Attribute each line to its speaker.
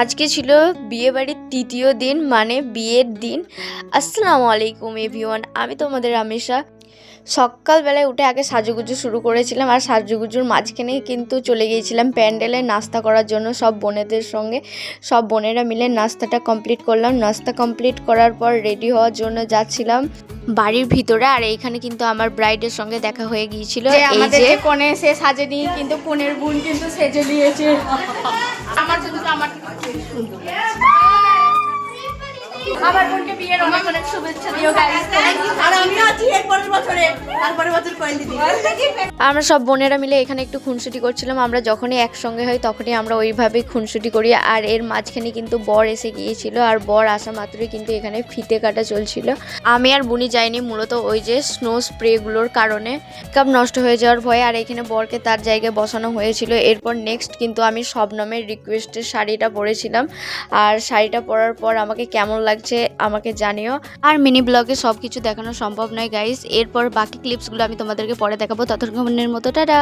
Speaker 1: আজকে ছিল বিয়েবাড়ির তৃতীয় দিন, মানে বিয়ের দিন। আসসালামু আলাইকুম এভরিওয়ান, আমি তোমাদের রামেশা। সকালবেলায় উঠে আগে সাজুগুজু শুরু করেছিলাম, আর সাজুগুজুর মাঝখানে কিন্তু চলে গিয়েছিলাম প্যান্ডেলে নাস্তা করার জন্য সব বোনেদের সঙ্গে। সব বোনেরা মিলে নাস্তাটা কমপ্লিট করলাম। নাস্তা কমপ্লিট করার পর রেডি হওয়ার জন্য যাচ্ছিলাম বাড়ির ভিতরে। আর এইখানে কিন্তু আমার ব্রাইডের সঙ্গে দেখা হয়ে গিয়েছিল। এই যে
Speaker 2: কোণে সে সাজেনি, কিন্তু কোণের বোন কিন্তু সেজে নিয়েছে। আমার জন্য আমার বোনকে বিয়ের অনেক অনেক শুভেচ্ছা দিও গাইস। আর আমি আছি এর পরের বছরে, তারপরের বছর কয়েন দিদি।
Speaker 1: আমরা সব বোনেরা মিলে এখানে একটু খুনসুটি করছিলাম। আমরা যখনই একসঙ্গে হই তখনই আমরা ওইভাবেই খুনসুটি করি। আর এর মাঝখানে কিন্তু বর এসে গিয়েছিল, আর বর আসা মাত্রই কিন্তু এখানে ফিতে কাটা চলছিল। আমি আর বুনি যাইনি, মূলত ওই যে স্নো স্প্রেগুলোর কারণে কাপ নষ্ট হয়ে যাওয়ার ভয়ে। আর এখানে বরকে তার জায়গায় বসানো হয়েছিল। এরপর নেক্সট কিন্তু আমি শবনমের রিকোয়েস্টের শাড়িটা পরেছিলাম। আর শাড়িটা পরার পর আমাকে কেমন লাগছে আমাকে জানিও। আর মিনি ব্লগে সব কিছু দেখানো সম্ভব নয় গাইস। এরপর বাকি ক্লিপসগুলো আমি তোমাদেরকে পরে দেখাবো। ততক্ষণের মতো টাটা।